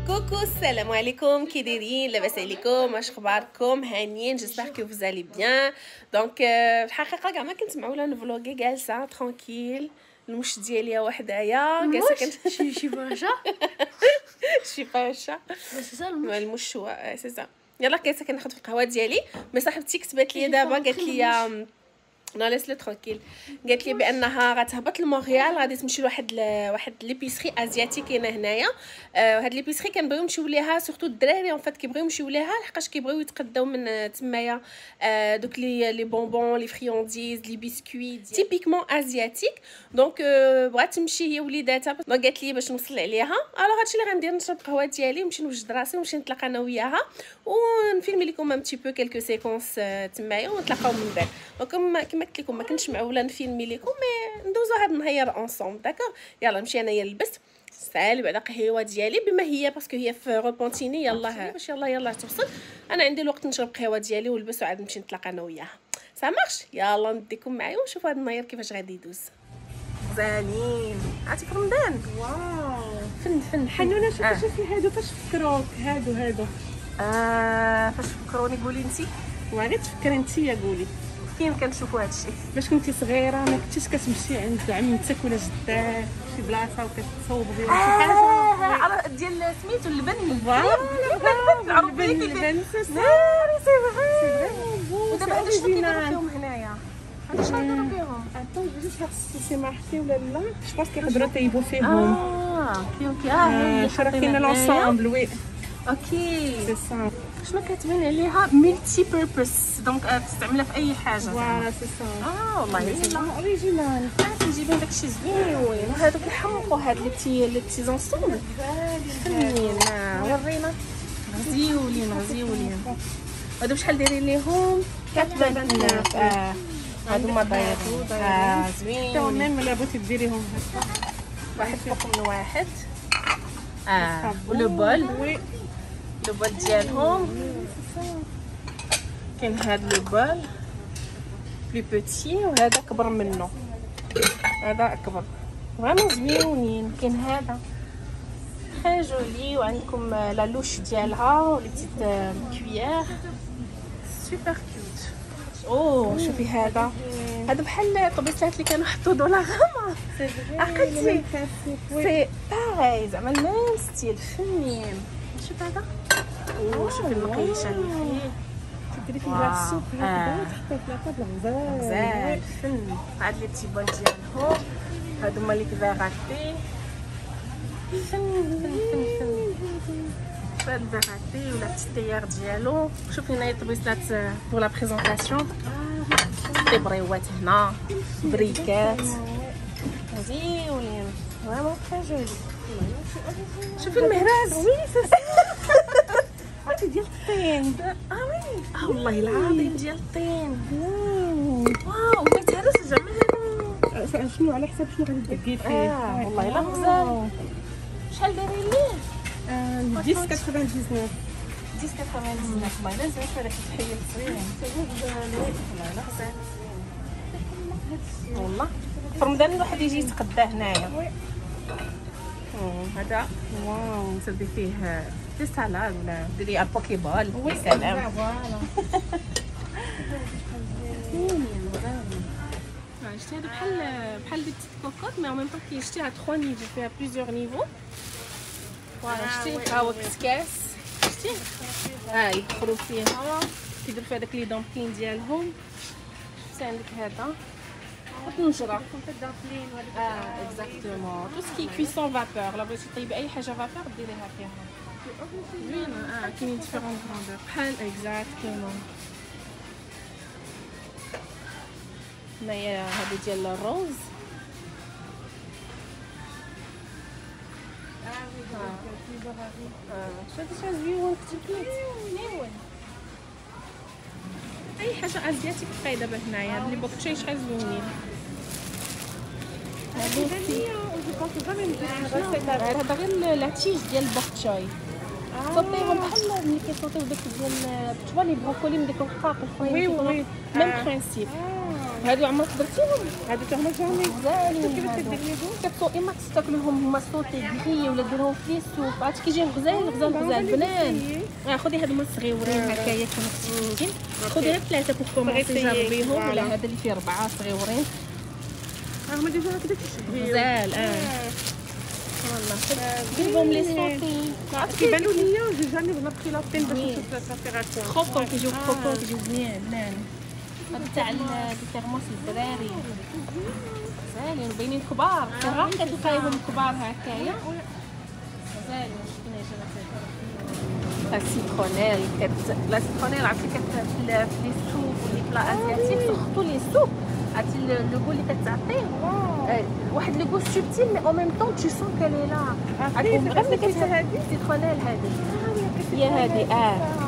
Coucou, السلام عليكم كي دايرين لاباس عليكم واش اخباركم هانيين جيسبر كو vous allez bien دونك في الحقيقه كاع ما كنت معوله نفلوغي جالسه ترانكيل المش ديالي وحدايا جالسه كنت شي باشا شي باشا سي سا المش هو سي سا يلا جالسه كناخذ في القهوه ديالي مي صاحبتي كتبت لي دابا قالت لي لا ليس لو ترانكيل قالت لي بانها غتهبط لمونريال غادي تمشي لواحد ليبيسري ازياتيك هنا هنايا هاد ليبيسري كنبغيو نمشيو ليها سورتو الدراري اون فات كيبغيو يمشيو ليها لحقاش كيبغيو يتقداو من تمايا دوك لي بونبون لي فريانديز لي بيسكوي تيبيكمون ازياتيك دونك بغات تمشي هي وليداتها دونك قالت لي باش نوصل عليها الوغ هادشي اللي غندير نشرب قهوه ديالي ونمشي نوجد راسي ونمشي نتلاقى انا وياها ونفيلمي لكم ان بتي بو كلكو سيكونس تمايا ونتلاقاو من بعد دونك كما قلت لكم ما كنتش معوله نفيلمي لكم مي ندوزو هاد النهار اونصومبل داكوغ يلا نمشي انايا لبست سالي بعدا قهوه ديالي بما هي باسكو هي في روبونتيني يلاه باش يلا توصل انا عندي الوقت نشرب قهوه ديالي ونلبس وعاد نمشي نتلاقى انا وياها سا مارش يلا نديكم معايا ونشوفوا هاد النهار كيفاش غادي يدوز زانين عرفتي في رمضان واو فن حنونه شوفي هادو فاش فكروك هادو فاش فكروني قولي انتي وغادي تفكري نتيا قولي فين كنشوفوا هادشي باش كنتي صغيره ما كنتيش كتمشي عند عمتك ولا جداك شي بلاصه وكتصوبي شي حاجه ديال سميتو اللبن اللبن ودابا هادو شنو كيديروا فيهم هنايا هادو شنو كيديروا فيهم سي ماركي ولا لا جو كيقدروا طيبوا فيهم اوكي شراكينا لونسومبل وي اوكي سي سا شنو كاتبين عليها ملتي بيربس دونك تستعملها في اي حاجه فوالا سي سا والله الا اوريجينال كنجيبين داكشي زوين وهذوك الحمق وهاد لي بتي زونسومبل فنين ورينا غزيولين هادو شحال دايرين ليهم 49 هادو ما دايرين زوين ميم الا بغيتي ديريهم واحد فوق من واحد ولو بول لو بول ديالهم كاين هاد لو بول بلو بوتي وهذا كبر منه هذا اكبر فريمون زوينين كاين هذا تري جولي وعندكم لا لوش ديالها ولي بتيت كويير سوبر كيوت شوفي هذا بحال الطبيسات اللي كانوا حطوا دولاغاما عقلتي سي باغي زعما الميم ستيل فنين شوف هذا شوفي المقيشه اللي فيه ديري فيه السوق تحطي في لاطابل غزال فن عاد لي بتي بون ديالهم هادو هما لي كفاغاتي فن هاد الفيغاتي ولا التيار ديالو شوفي هنايا الطبيسات بور لا بريزونطاسيون بريوات هنا بريكات زوينين فريمون تري جولي شوفي المهراز عرفتي ديال الطين وي والله العظيم ديال الطين واو ما يتهرس زعما شنو على حساب شنو غادي تدقي فيه والله الا غزال شحال دايرين ليه 10 99 ما لازمش هذاك التحيه زوين والله الا غزال والله في رمضان الواحد يجي يتقدى هنايا هذا واو نسدي فيه دي سالاد ولا ديري البوكي بول سلام شتي هذا بحال دي بتيت كوكوط مي ان ميم طون كيشتيها 3 نيفو فيها بليزيور نيفو فوالا شتي ها هو كسكاس شتي يدخلوا فيها كيديروا فيها داك لي دومبلين ديالهم شفتي عندك هذا الطنجره اكزاكتومون تو سكي كويسون فابور لا بغيتي طيبي اي حاجه فابور ديريها فيها زوينه كاينين ديفيرون غراندور بحال اكزاكتومون هنايا هادو ديال الروز شحال زوين كتبت اي حاجه ازياتيك كاين دابا هنايا هاد لي بوكتشي شحال زوينين هذا غير لاتيج ديال البوكتشاي صوتيهم بحال ملي كيصوتيو داك ديال تشوفوا لي بروكولي من ديك الرقاق الفاين وي ميم برينسيپ هادو عمرك درتيهم؟ هادو هما جامي غزالين كيفاش هادو. كدير ليهم كتسو اما تاكلهم هما صوتي كري ولا ديرهم في لي سوب، عرفتي كيجيو غزال بنان. خذي هادو هما صغيورين هكايا كما شفتي، خذي غير 3 بوغ كومونسي جربيهم، ولا هذا اللي فيه 4 صغيورين هما ديجا هكذا كيشبهوا غزال. والله ديرهم لي صوتي، كيبانوا ليا جوج بغيت نبقي لاطين باش نشوف لاسافيراسيون خرطوم كيجيو خرطوم كيجيو بنان. هذا تاع الترموس الدراري غزالين باينين كبار، راه كتلقايهم كبار هكايا غزالين. لا سيترونيل لا سيترونيل عرفتي في لي سوب ولي بلا ازياتيك سورتو لي سوب، عرفتي لو غو اللي كتعطيه واحد لو غو سوبتيل مي او ميم طون تو سون كالي لا. عرفتي غير هذه سيترونيل هذه هي هذه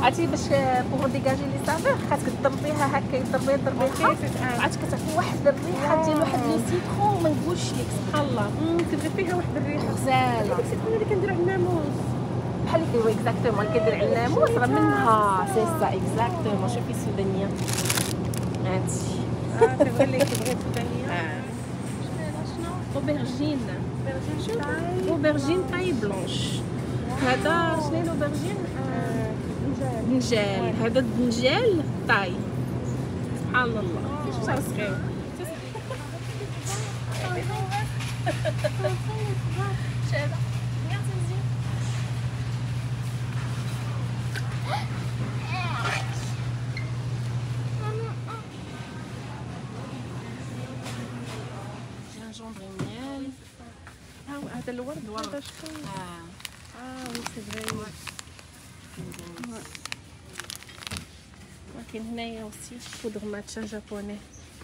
عرفتي باش بوغ ديجاجي لي سافور خاصك تضربيها هكا تضربيها عرفتي كتعطي واحد الريحه ديال واحد لو سيترون ما نقولش لك سبحان الله كتجي فيها واحد الريحه غزاله. ديك السيترون اللي كنديرو على الناموس بحال اللي كيديروا اكزاكتومون اللي كيدير على الناموس راه منها سي سا اكزاكتومون. شوفي السودانيه هانتي تبغي اللي كتبغي السودانيه اوبرجين اوبرجين تاي بلونش. هذا شنو الاوبرجين؟ دنجال. هذا الدنجال طاي سبحان الله شوف صار صغير. هذا الورد هذا شكون؟ وي سي فري. وكاين هنايا اوسي بودغ ماتشا جابوني.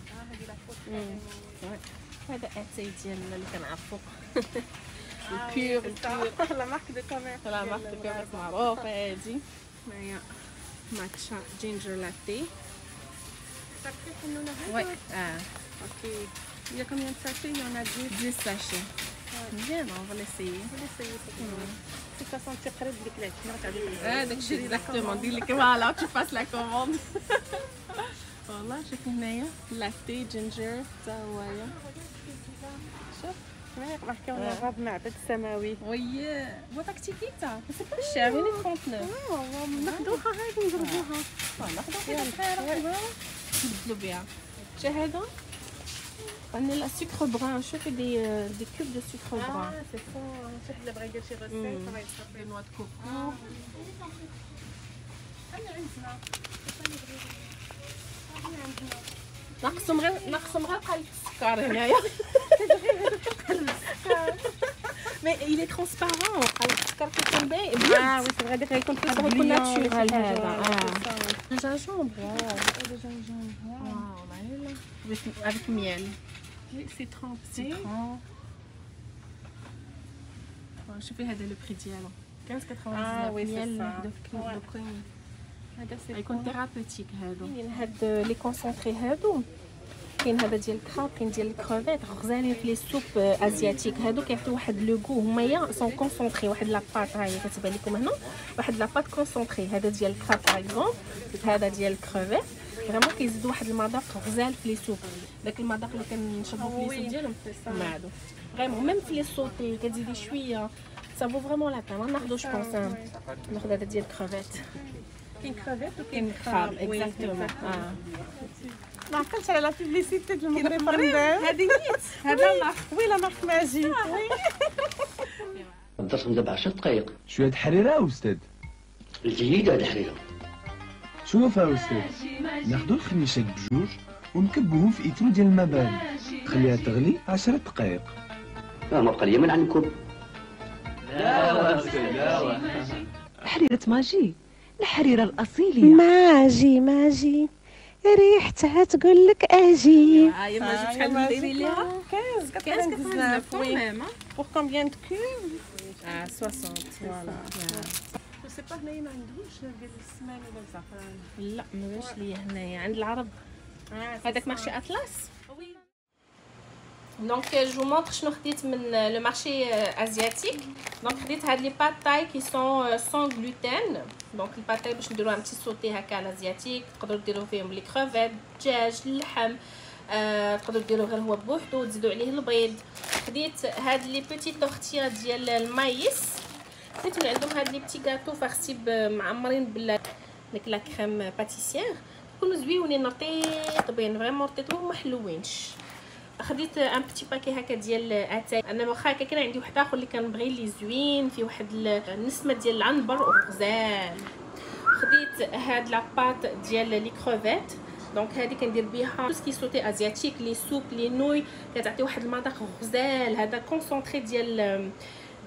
هذه لا فوت. هذا اتاي ديال اللي كنعرفو البيور لا مارك دو كوميرس لا مارك دو كوميرس معروفه هادي. هنايا ماتشا جينجر لاتي. صافي حنونه هذا. وي اوكي. Il y a combien de sachets? Il y en a 10 sachets. Bien, on va l'essayer. On va l'essayer. De toute façon, tu es prête avec la donc j'ai exactement dit que voilà, tu fasses la commande. Voilà, j'ai fait هنايا latte ginger تاوايا. شوف marqué en arabe معبد سماوي. وي بوطاك تيكيتا سي با شير 39. ناخذوها هذه نجربوها. ناخذوها صغيره نبدلو بها. شي هذا On a la sucre brun, je fais des cubes de sucre brun. C'est bon, شوف اللي بغى يدير شي غسيل صافي يصافي. Des noix de coco. نقصم غير قلب السكر هنايا. Mais il est transparent. قلب السكر كيكون باين. وي سي فغي ديك غيكون هذا يكون ناتشورال هذا. gingembre. Wow, avec miel. Citron. Citron. شوفي هذا لو بري ديالو 15.99 ميل دو كريم. هذا سي يكون ثيرابوتيك هادو. كاين هاد لي كونسونطري هادو، كاين هذا ديال الكراب، كاين ديال الكروفيت غزالين في لي سوب ازياتيك. هادو كيعطيو واحد لو غو، هما سون كونسونطري واحد لاباط ها هي كتبان لكم هنا واحد لاباط كونسونطري. هذا ديال الكراب باغ اكزومبل، هذا ديال الكروفيت فريمون كيزيدوا واحد المذاق غزال في لي سوب. داك المذاق اللي كنشربوا في لي سوب ديالهم ما عادو فريمون ميم في لي صوتي كتزيدي شويه ça vaut vraiment la peine. ناخذو جو بونس ناخذ هذا ديال الكروفيت. كاين كرافيت كاين كراب اكزاكتومون. ما عقلتش على لا بيبليسيتي ديال المغرب. هذه نيت هذا مارك. وي لا مارك ماجي. الدرس مدة ب10 دقايق. شوية حريرة أستاذ. الجيدة هذه الحريرة. شوف يا أستاذ، ناخدو الخميشات بجوج ونكبوهم في إترو ديال الماء بارد، تخليها تغلي 10 دقايق. ما بقى لي من عندكم. لا أستاذ لا. حريرة ماجي، الحريرة الأصيلية. ماجي ريحتها تقول لك اجي. يا ماجي شحال نديري ليها 15 وي. Pour combien de cubes? 60 فوالا. Je sais pas هنايا ما عندهمش ديال السمان ولا الزعفران. لا ما باش ليا هنايا عند العرب. هذاك مارشي اطلس. دونك جو مونطر شنو خديت من لو مارشي ازياتيك. دونك خديت هاد لي بات تاي كي سون سون غلوتين. دونك الباتاي باش نديروها متي صوتي هكا ازياتيك، تقدروا ديروا فيهم لي كروفيت، الدجاج، اللحم، تقدروا ديروا غير هو بوحدو وتزيدوا عليه البيض. خديت هاد لي بيتي تورتيا ديال المايس، خديت من عندهم هاد لي بيتي غاتو فارسي معمرين بلا ديك لا كريم باتيسير، يكونوا زويونين رطيبين فريمون رطيبين وما حلوينش. خديت ان بيتي باكي هكا ديال اتاي، انا واخا هكا كان عندي واحد اخر اللي كنبغي لي زوين فيه واحد النسمه ديال العنبر وغزال. خديت هاد لاباط ديال لي كروفيت، دونك هادي كندير بها سكي سوتي ازياتيك، لي سوب لي نوي، كتعطي واحد المذاق غزال. هذا كونسونطري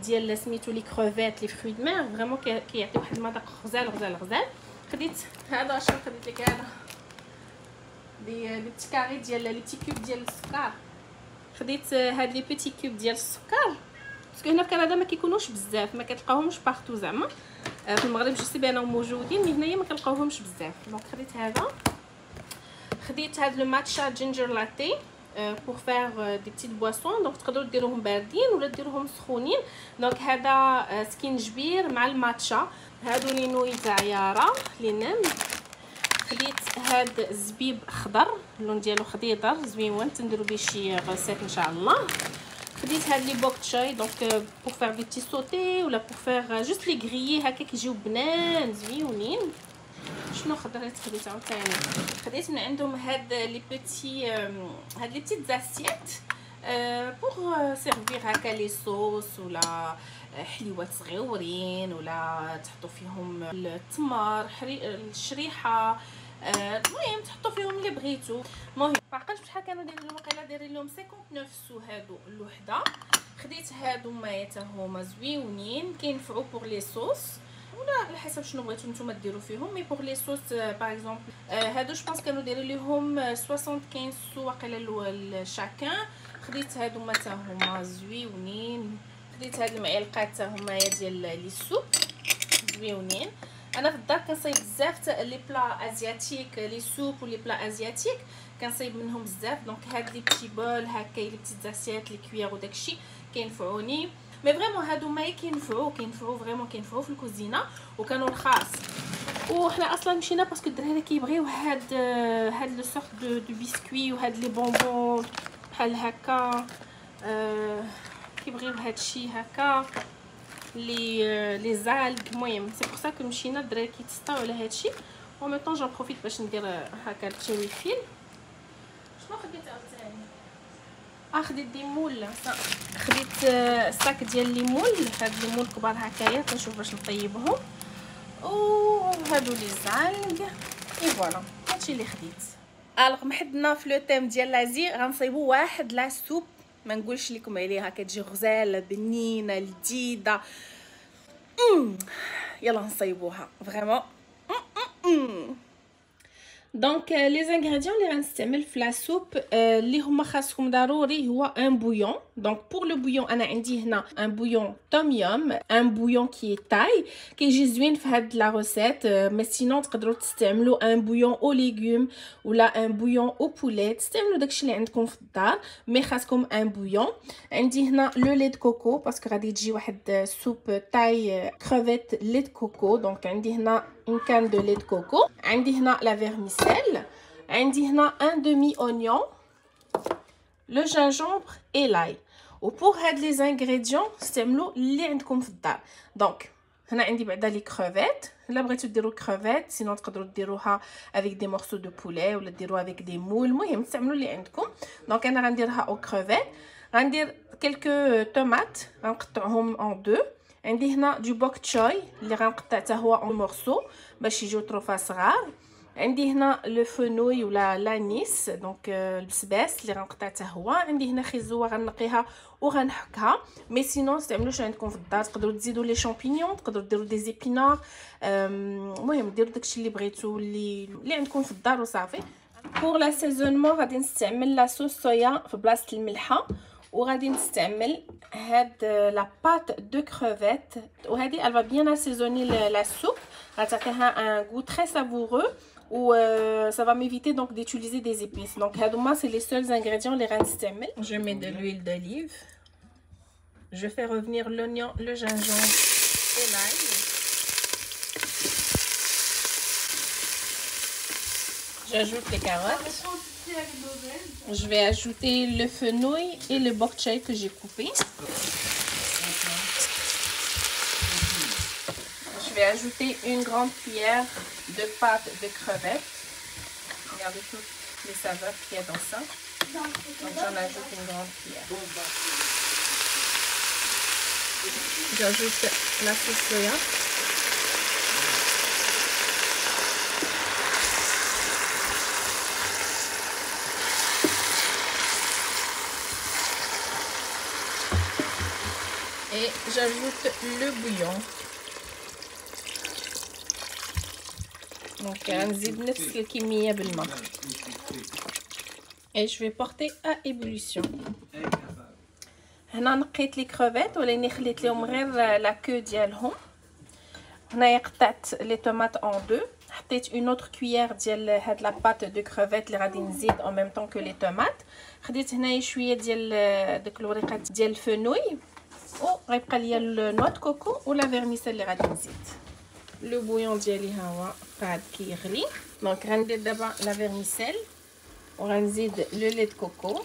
ديال سميتو لي كروفيت لي فروي دو مير، فريمون كيعطي واحد المذاق غزال غزال غزال. خديت هذا شنو خديت لك، هذا لي بيتي كاري ديال لي بيتي كوب ديال السكر. خديت هاد لي بيتي كوب ديال السكر باسكو هنا في كندا ما كيكونوش بزاف، ما كتلقاوهمش بارتو زعما. في المغرب جو سي بانهم موجودين، مي هنايا ما كنلقاوهمش بزاف. دونك خديت هذا. خديت هاد لو ماتشا جينجر لاتي pour faire des petites boissons، دونك تقدروا ديروهم باردين ولا ديروهم سخونين. دونك هذا سكينجبير مع الماتشا، هادو لي نوي تاع يارا لي نم. خديت هاد الزبيب خضر، اللون ديالو خضيضر زوين، تنديروا به شي غوسيت ان شاء الله. خديت هاد لي بوك تشاي، دونك pour faire des petits sautés ولا pour faire juste les griller هكا كيجيو بنان زويونين. شنو خديت عاوتاني؟ خديت من عندهم هاد لي بيتي زاسيات بوغ سيرفير هكا لي صوص ولا حليوات صغيورين، ولا تحطوا فيهم التمر الشريحه، المهم تحطوا فيهم اللي بغيتو. المهم معقلتش بشحال كانوا دايرين لهم، وقيلا دايرين لهم 59 سو هادو الوحده. خديت هادو ما تا هما زويونين، كينفعوا بوغ لي صوص ولا على حسب شنو بغيتو نتوما ديروا فيهم. مي بوغ لي صوص باغ اكزومبل هادو جو بونس كانوا دايرين لهم 75 سو واقيلا شاكان. خديت هادو ما تا هما زويونين. خديت هاد المعلقات تا هما ديال لي سوب زويونين. انا في الدار كنصايب بزاف لي بلا ازياتيك، لي سوب ولي بلا ازياتيك كنصايب منهم بزاف. دونك هاد لي بتي بول هكا لي بتي زاسيات لي كوير وداكشي كينفعوني. مي فريمون هادو ما كينفعوا فريمون كينفعوا في الكوزينه وكانوا رخاص. وحنا اصلا مشينا باسكو الدراري كيبغيو هاد لو سورت دو بيسكوي وهاد لي بونبون بحال هكا، كيبغيو هادشي هكا لي زالغ. المهم سي بور سا كو مشينا الدراري كيتسطاو على هادشي، و ميم طون جون بروفيت باش ندير هكا التشوي فيل. شنو خديت عاوتاني؟ خديت دي مول، خديت ساك ديال لي مول، هاد لي مول كبار هكايا كنشوف باش نطيبهم. وهادو لي زالغ اي فوالا هادشي اللي خديت. الوغ محدنا في لو تيم ديال لازي غنصايبوا واحد لا سوب ما نقولش لكم عليها، كتجي غزاله بنينه لذيذه. يلا نصايبوها فريمون. دونك لي زانغريديون اللي غنستعمل في لا سوب اللي هما خاصكم ضروري هو ان بويون. دونك بور لو بويون انا عندي هنا ان بويون توم يوم، ان بويون كي تاي كيجي زوين في هاد لا روسيت. مي سينون تقدروا تستعملوا ان بويون او ليغوم ولا ان بويون او بولي، تستعملوا داكشي اللي عندكم في الدار، مي خاصكم ان بويون. عندي هنا لو لي دو كوكو باسكو غادي تجي واحد سوب تاي كروفيت لي دو كوكو. دونك عندي هنا une canne de lait de coco. عندي هنا la vermicelle. عندي هنا un demi oignon, le gingembre et l'ail. وبور هاد لي زانغريديون استعملوا اللي عندكم في الدار. دونك هنا عندي بعدا لي كروفيت، الا بغيتو ديروا كروفيت سينون تقدروا ديروها افيك دي مورسو دو بولي ولا ديروها افيك دي مول، المهم تستعملوا اللي عندكم. دونك انا غنديرها او كروفيت. غندير كلكو طوماط غنقطعهم اون دو. عندي هنا دو بوك تشاي اللي غنقطع حتى هو اون مورسو باش يجيو طروفه صغار. عندي هنا لو فونوي ولا لانيس، دونك البسباس اللي غنقطع حتى هو. عندي هنا خيزوه غنقيها وغنحكها. مي سينون استعملوا شنو عندكم في الدار، تقدروا تزيدوا لي شامبينيون، تقدروا ديروا دي زيبينار، المهم ديروا داكشي اللي بغيتو اللي عندكم في الدار وصافي. بور لا سيزونمون غادي نستعمل لا صوص صويا في بلاصه الملحه، وغادي نستعمل هاد لا بات دو كروفيت، وهذه elle va bien assaisonner la soupe، غتعطيها un goût très savoureux ou ça va m'éviter donc d'utiliser des épices. Donc هادوما c'est les seuls ingrédients اللي غنستعمل. Je mets de l'huile d'olive, je fais revenir l'oignon, le gingembre et l'ail. J'ajoute les carottes. Je vais ajouter le fenouil et le bok choy que j'ai coupé. Je vais ajouter une grande cuillère de pâte de crevettes. Regardez toutes les saveurs qu'il y a dans ça. Donc j'en ajoute une grande cuillère. J'ajoute la sauce soya. Et j'ajoute le bouillon. Donc غنزيد نفس الكمية بالماء. Et je vais porter à ébullition. هنا نقيت لي كروفيت ولاني خليت لهم غير لا كو ديالهم. هنايا قطعت لي طوماط en deux. حطيت une autre cuillère ديال هاد لا بات دو كروفيت اللي غادي نزيد en même temps que les tomates. خديت هنايا شويه ديال داك الوريقات ديال الفنوي وغيبقى ليا النوا د كوكو ولا فيرميسيل اللي غادي نزيد. لو بويون ديالي ها هو قاعد كيغلي. دونك غندير دابا لا فيرميسيل وغنزيد لو لي د كوكو.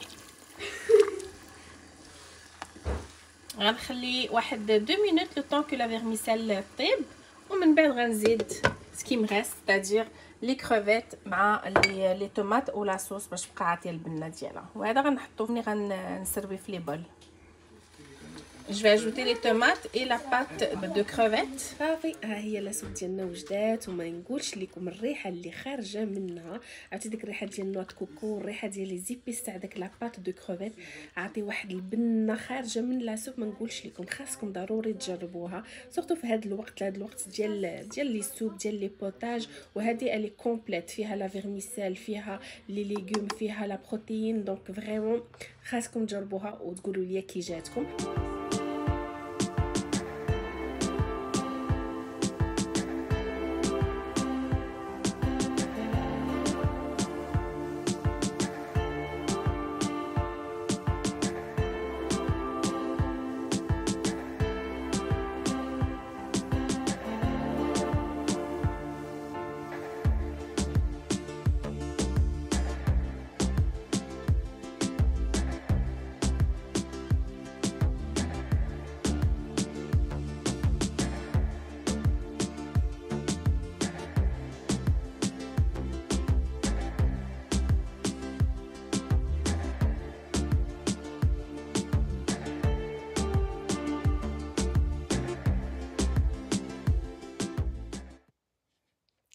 غنخلي واحد 2 مينوت لو طون كو لا فيرميسيل طيب ومن بعد غنزيد سكي مريس ستادير لي كروفيت مع لي طوماط ولا صوص باش تبقى عاطيه البنه ديالها. وهذا غنحطو فني غنسربي في لي بول. Je vais ajouter les tomates et la pâte de crevettes. صافي ها هي لاصوب ديالنا وجدات وما نقولش لكم الريحه اللي خارجه منها. عرفتي ديك الريحه ديال نوات كوكو الريحه ديال لي زيبيس تاع داك لا بات دو كروفيت عطي واحد البنه خارجه من لاصوب ما نقولش لكم. خاصكم ضروري تجربوها سورتو في هذا الوقت ديال لي سوب ديال لي بوتاج. وهذه الي كومبليت فيها لا فيرميسيل فيها لي ليغوم فيها لا بروتين. دونك فريمون خاصكم تجربوها وتقولوا لي كي جاتكم.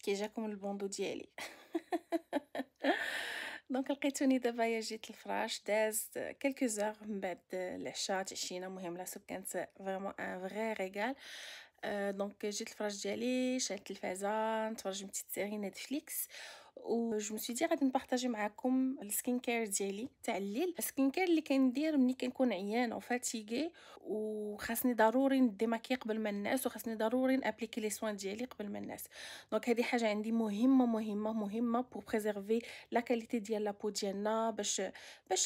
كي جاكم البوندو ديالي. دونك لقيتوني دابا جيت الفراش داز كلكو زور من بعد العشاء تعشينا. المهم لا سوب كانت فريمون ان فري ريغال. دونك جيت الفراش ديالي شعلت التلفازه نتفرج بتيت سيري نتفليكس و جو مسوي دي غادي نبارطاجي معكم السكين كير ديالي تاع الليل. السكين كير اللي كندير ملي كنكون عيان او فاتيغي وخاصني ضروري نديماكي قبل ما الناس وخاصني ضروري نابليكي لي سوان ديالي قبل ما الناس. دونك هذه حاجه عندي مهمه بور بريزيرفي لا كاليتي ديال لابو ديالنا باش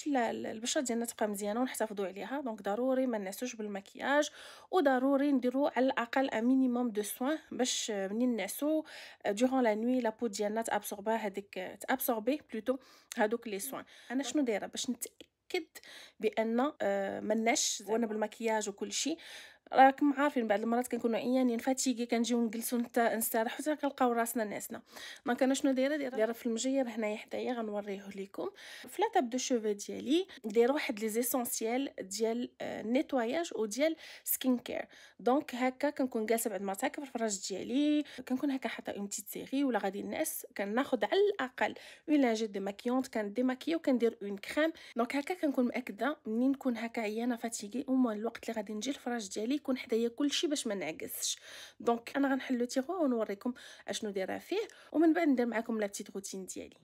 البشره ديالنا تبقى مزيانه ونحتفظوا عليها. دونك ضروري ما نعسوش بالمكياج وضروري نديروا على الاقل ان مينيموم دو سوان باش منين نعسو دوران لا نوي لابو ديالنا تابسوربي بلوتو هادوك لي سوان. انا شنو دايره باش نتاكد بان مناش وانا بالمكياج وكل شيء. راكم عارفين بعض المرات كنكونوا عيانين فاتيغي كنجيو نجلسوا نستراحوا حتى كنلقاو راسنا ناسنا. دونك انا شنو دايره في المجير هنايا حدايا غنوريه لكم في لاطاب دو شوفو ديالي. دايره واحد لي زيسونسيال ديال نيتواياج وديال سكين كير. دونك هكا كنكون جالسه بعد ما تاكل في الفراش ديالي كنكون هكا حاطه اون بتيت سيري ولا غادي الناس كناخذ على الاقل اون لانجيت دي ماكيونط كنديماكيو وكندير اون كريم. دونك هكا كنكون مأكده منين نكون هكا عيانه فاتيغي وما الوقت اللي غادي نجي الفراش ديالي يكون حدايا كلشي باش ما نعكسش. دونك انا غنحلو تيغو ونوريكم اشنو دايره فيه ومن بعد ندير معكم لا بتيت روتين ديالي.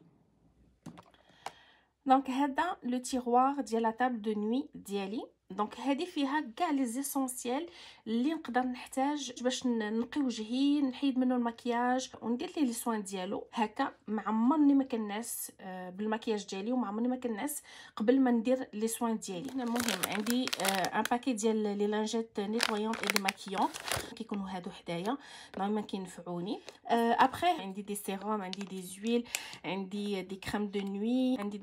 دونك هذا لو تيغوار ديال لا طابل دو نوي ديالي. دونك هذه فيها كاع لي زيسونسيال اللي نقدر نحتاج باش نقي وجهي، نحيد منه المكياج وندير ليه لي سوان ديالو. هكا ما عمرني ما كنعس بالمكياج ديالي وما عمرني ما كنعس قبل ما ندير لي سوان ديالي. المهم عندي ان باكي ديال لي لانجيت نيتويون اي دي ماكيون كيكونوا هادو حدايا دائما كينفعوني. ابري عندي دي سيروم، عندي دي زويل، عندي دي كريم دو نوي، عندي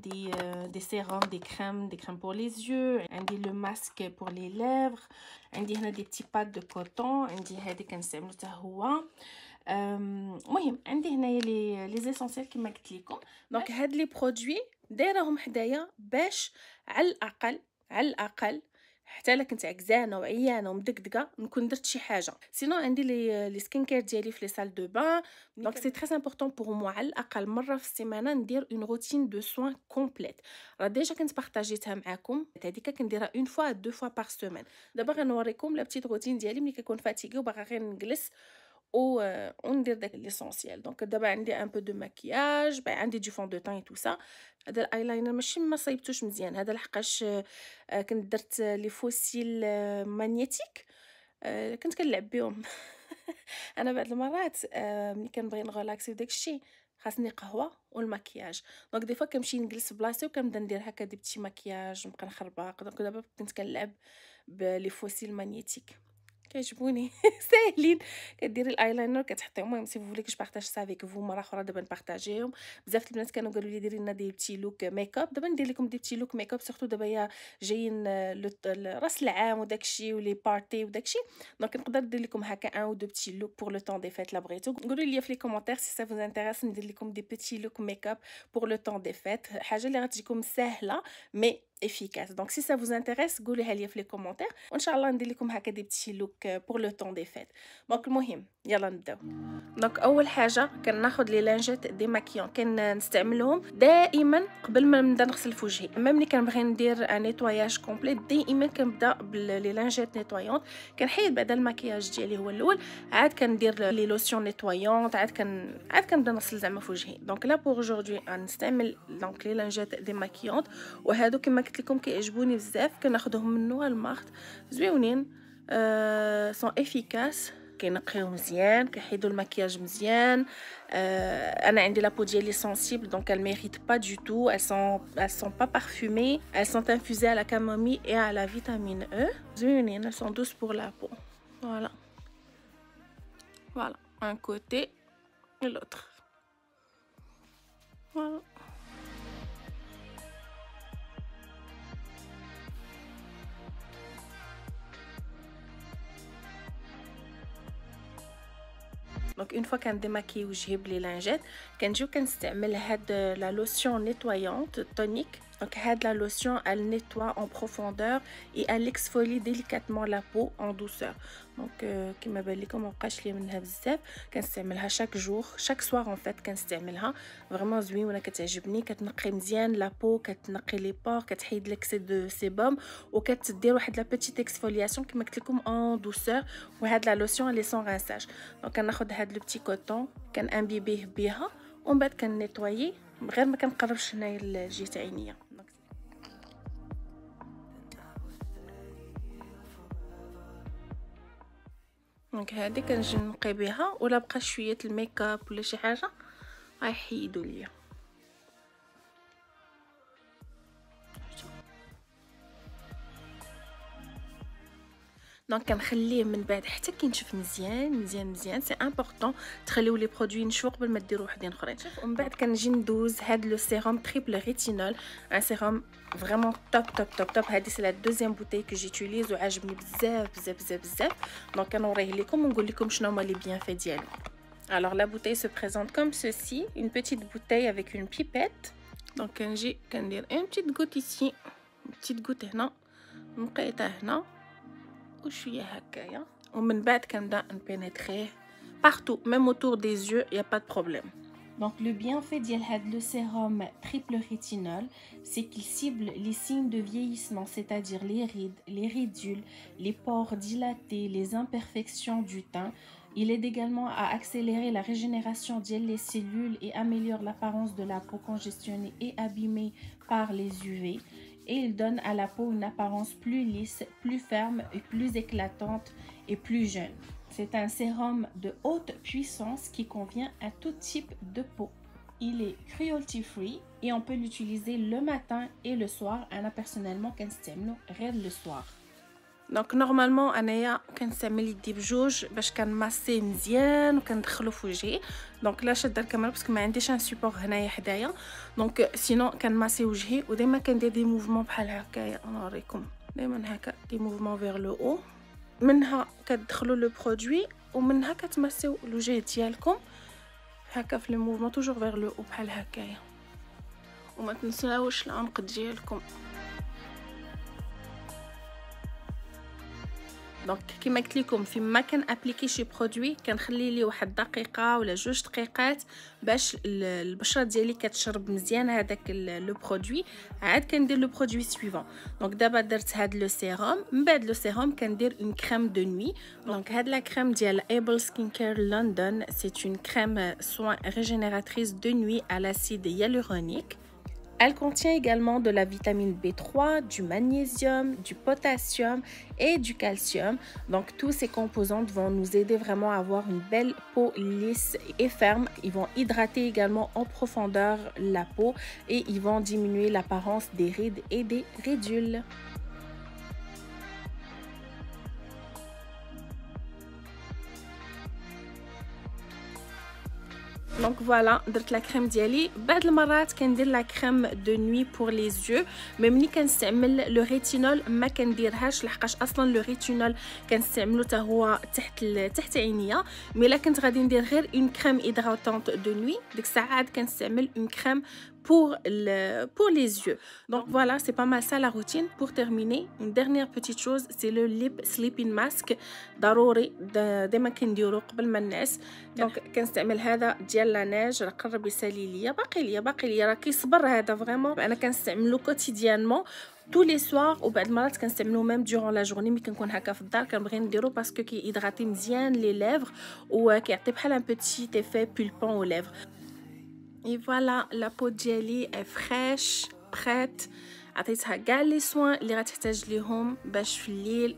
دي سيروم، دي كريم بور لي زيو، عندي لو ماسك بور لي ليفر، عندي هنا دي بتي بات دو كوتون، عندي هادي كنستعملو حتى هو. المهم عندي هنايا لي زيسونسيال كما قلت لكم. دونك هاد لي برودوي دايرهم حدايا باش على الاقل حتى الا كنت عكزانه وعيانه ومدقدقه نكون درت شي حاجه. سينو عندي لي سكين كير ديالي في لي سال دو بان. دونك سي تري امبورطون بور موا على الاقل مره في السيمانه ندير اون روتين دو سوان كومبليت. راه ديجا كنت بارطاجيتها معكم، هذيك كنديرها اون فوا دو فوا بار سيمين. دابا غنوريكم لا بتيت روتين ديالي ملي كنكون فاتيغي وباغا غير نجلس وندير داك ليسونسيال. دونك دابا عندي ان بو دو ماكياج، عندي دو فون دو تان اي تو سا. هذا الايلاينر ماشي ما صايبتوش مزيان، هذا لحقاش كنت درت لي فوسيل ماغنيتيك كنت كنلعب بهم. انا بعض المرات ملي كنبغي نغلاكسي وداكشي خاصني قهوه والمكياج. دونك دي فوا كنمشي نجلس في بلاصتي وكنبدا ندير هكا دي بتي مكياج نبقى نخربق. دونك دابا كنت كنلعب بلي فوسيل ماغنيتيك كيعجبوني ساهلين. كديري الايلاينر كتحطيهم. المهم سي فولي كش بارطاج سا افيك فو مره اخرى دابا نبارطاجيهم. بزاف البنات كانوا قالوا لي ديري لنا دي بتي لوك ميك اب، دابا ندير لكم دي بتي لوك ميك اب سورتو دابا يا جايين راس العام وداكشي ولي بارتي وداكشي. دونك نقدر ندير لكم هكا ان او دو بتي لوك بور لو طون دي فيت. لا بغيتو قولوا لي في لي كومونتير سي سا فوز انتريس ندير لكم دي بتي لوك ميك اب بور لو طون دي فيت، حاجه اللي غتجيكم سهله مي efficace. Donc si ça vous intéresse قولوها لي في لي كومونتير وان شاء الله ندير لكم هكا دي بتي لوك بور لو طون دي فيت. دونك المهم يلا نبداو. دونك اول حاجه كناخذ لي لانجيت دي ماكيون كنستعملهم دائما قبل ما نبدا نغسل في وجهي. ملي كنبغي ندير ان نيتواياج كومبليت دائما كنبدا باللي لانجيت نيتوايونت. كنحيد بعدا المكياج ديالي هو الاول، عاد كندير لي لوسيون نيتوايونت، عاد كنبدا نغسل زعما في وجهي. دونك لا بور اجوردي غنستعمل دونك لي لانجيت دي ماكيونت وهادو كما قلت لكم كيعجبوني بزاف. كناخذهم من نوع المارك زويونين سون افيكاس، كينقيو مزيان، كيحيدوا المكياج مزيان. انا عندي لا بو ديالي سنسيبل دونك elle mérite pas du tout, elles sont pas parfumées, elles sont infusées à la camomille et à la vitamine E. زويونين, elles sont douces pour la peau. Voilà un côté et l'autre. Voilà. دونك اون فوا كنديماكي وجهي بلي لانجيت كنجيو كنستعمل هاد لا لوسيون نيتوايونت تونيك. دونك هاد لا لوسيون elle nettoie en profondeur et elle exfolie délicatement la peau en douceur. دونك كما بان لكم مابقاش ليا منها بزاف، كنستعملها شاك جور شاك سوار ان فيت كنستعملها. فريمون زوينه كتعجبني، كتنقي مزيان لا بو، كتنقي لي بور، كتحيد لكسي دو سيبوم وكتدير واحد لا بيتيت اكسفولياسيون كما قلت لكم ان دوسور. وهاد لا لوسيون لي سون رانساج. دونك كناخذ هاد لو بتي كوتون كنامبيبيه بها ومن بعد كنيطويي غير ما كنقربش هنايا لجهه عينيا. دونك هادي كنجي نقي بها ولا بقى شويه الميك اب ولا شي حاجه غيحيدوا ليا. دونك كنخليه من بعد حتى كينشف مزيان مزيان مزيان. سي امبورطون تخليو لي برودوي ينشفوا قبل ما ديروا وحدين اخرين. ومن بعد كنجي ندوز هاد لو سيروم تريبل ريتينول، ان سيروم فريمون توب توب توب توب. هادي سي لا دوزيام بوتاي كو جيتيليز وعجبني بزاف بزاف بزاف بزاف. دونك كنوريه لكم ونقول لكم شنو هما لي بيان في ديالو. Alors la bouteille se présente comme ceci, une petite bouteille avec une pipette. Donc كنجي كندير une petite goutte ici, une petite goutte هنا، نقيتها هنا وشويه هكايا. ومن بعد كنبدا نبينيتريه partout, même autour des yeux, il y a pas de problème. Donc le bienfait ديال هاد le sérum triple rétinol, c'est qu'il cible les signes de vieillissement, c'est-à-dire les rides, les ridules, les pores dilatés, les imperfections du teint. Il aide également à accélérer la régénération des cellules et améliore l'apparence de la peau congestionnée et abîmée par les UV. et il donne à la peau une apparence plus lisse, plus ferme et plus éclatante et plus jeune. C'est un sérum de haute puissance qui convient à tout type de peau. Il est cruelty free et on peut l'utiliser le matin et le soir. أنا personnellement كنستعمله غير le soir. دونك نورمالمون انايا كنستعمل يدي بجوج باش كنماسي مزيان وكندخلو في وجهي. دونك لا شاده الكاميرا باسكو ما عنديش ان سيبور هنايا حدايا. دونك سينو كنماسي وجهي وديما كندير دي موفمون بحال هكايا. نوريكم ديما هكا دي موفمون فيغ لو او. منها كتدخلوا لو برودوي ومنها كتماسيو الوجه ديالكم هكا في لي موفمون توجور فيغ لو او بحال هكايا. وما تنساوش العنق ديالكم. دونك كيما قلت لكم فيما كنابليكي شي برودوي كنخلي ليه واحد دقيقه ولا جوج دقيقات باش البشره ديالي كتشرب مزيان هذاك لو برودوي. عاد كندير لو برودوي سويفون. دونك دابا درت هاد لو سيروم. من بعد لو سيروم كندير اون كريم دو نوي. دونك هاد لا كريم ديال ايبل سكين كير لندن سي اون كريم سوين ريجينيراتريس دو نوي à l'acide hyaluronique. Elle contient également de la vitamine B3, du magnésium, du potassium et du calcium. Donc tous ces composantes vont nous aider vraiment à avoir une belle peau lisse et ferme. Ils vont hydrater également en profondeur la peau et ils vont diminuer l'apparence des rides et des ridules. Donc voilà, درت la crème ديالي. بعض المرات كندير la crème de nuit pour les yeux. mais ملي كنستعمل لو ريتينول ما كنديرهاش لحقاش اصلا لو ريتينول كنستعملو حتى هو تحت عينيا. مي الا كنت غادي ندير غير une crème hydratante de nuit ديك الساعه عاد كنستعمل une crème pour les yeux. Donc voilà, c'est pas mal ça la routine. Pour terminer, une dernière petite chose, c'est le lip sleeping mask. ضروري ديما كنديرو قبل ما ننعس. دونك كنستعمل هذا ديال لا نيج. راه قرب يسالي ليا باقي ليا راه كيصبر هذا فريمون. انا كنستعملو كوتيديانمون tous les soirs وبعد المرات كنستعملو ميم durant la journée. ملي كنكون هكا في الدار كنبغي نديرو باسكو كيهيدراتي مزيان لي ليفر وكيعطي بحال ان بوتي ايفي بولبون او ليفر. Et voilà, la peau ديالي est fraîche, prête. عطيتها كاع لي سوان اللي غتحتاج ليهم باش في الليل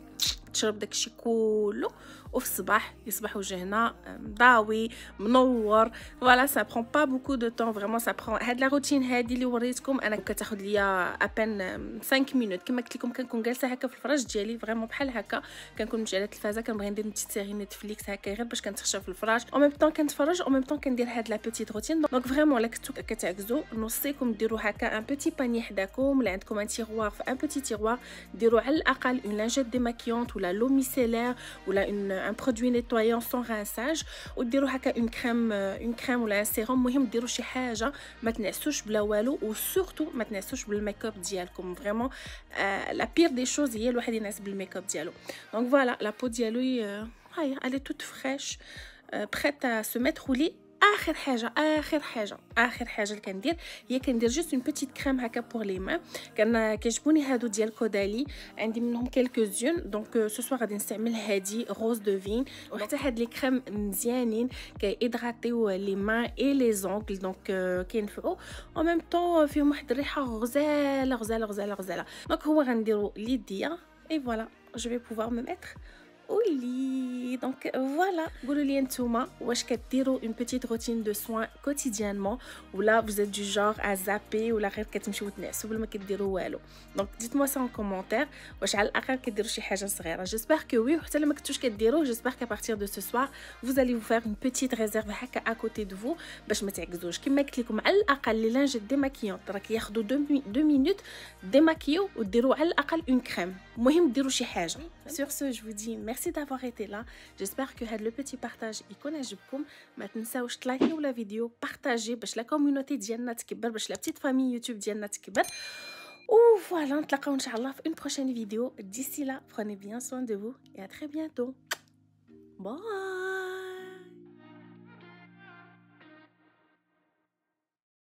تشرب داكشي كله وفي الصباح يصبح وجهنا مضاوي منور. فوالا سا برون با بوكو دو طون فريمون. سا برون هاد لا روتين هادي اللي وريتكم انا كتاخذ ليا ابان 5 مينوت. كما قلت لكم كنكون جالسه هكا في الفراش ديالي فريمون بحال هكا كنكون مشغله التلفازه كنبغي ندير نتي سيري نتفليكس هكا غير باش كنتخشى في الفراش او ميم طون كنتفرج او ميم طون كندير هاد لا بيتيت روتين. دونك فريمون الا كنتو كتعكزوا نوصيكم ديروا هكا ان بيتي باني حداكم ولا عندكم ان تيغوار في ان بيتي تيغوار ديروا على الاقل اون لانجيت ديماكيونت ولا لو ميسيلير ولا ان برودوي نيتوايون سون رانساج وديروا هكا اون كريم ولا ان سيروم. مهم ديروا شي حاجه ما تنعسوش بلا والو وسورتو ما تنعسوش بالميك اب ديالكم. فريمون لا بير دي شوز هي الواحد ينعس بالميك اب ديالو. دونك فوالا لا بو ديالو هاي الي توت فريش بريت ا سو ميتر ولي. اخر حاجه اللي كندير هي كندير جوست اون بيتيت كريم هكا بور لي مان. كيعجبوني هادو ديال كودالي عندي منهم كيلكو زون. دونك سو سوار غادي نستعمل هادي روز دو فين. وحتى هاد لي كريم مزيانين كيهيدراتيو لي مان اي لي زونغل. دونك كينفعو او ميم طون فيهم واحد الريحه غزاله. دونك هو غنديرو ليديا اي فوالا جو في بوفوار مي ميتر Oui, donc voilà, قولوا لي نتوما واش كديروا une petite routine de soins quotidiennement ou là vous êtes du genre à zapper ولا غير كتمشيو تنعسوا بلا ما كديروا والو. donc dites-moi ça en commentaire واش على الاقل كديروا شي حاجه صغيره. j'espère que oui. وحتى لما كنتوش كديروا j'espère qu'à partir de ce soir vous allez vous faire une petite réserve هكا à côté de vous باش ما تعكزوش. كما قلت لكم على الاقل لي لانجيت ديماكيونط راه كياخذوا 2 minutes ديماكيو وديروا على الاقل une crème. المهم ديروا شي حاجه. sur ce je vous dis merci d'avoir été là. j'espère que هاد لو بيتي بارطاج يكون عجبكم. ما تنساوش تلايكيو لا فيديو بارطاجي باش لا كوميونيتي ديالنا تكبر باش لا بتيت فامي يوتيوب ديالنا تكبر. وفوالا نتلاقاو ان شاء الله في une prochaine vidéo. d'ici là prenez bien soin de vous et à très bientôt. Bye.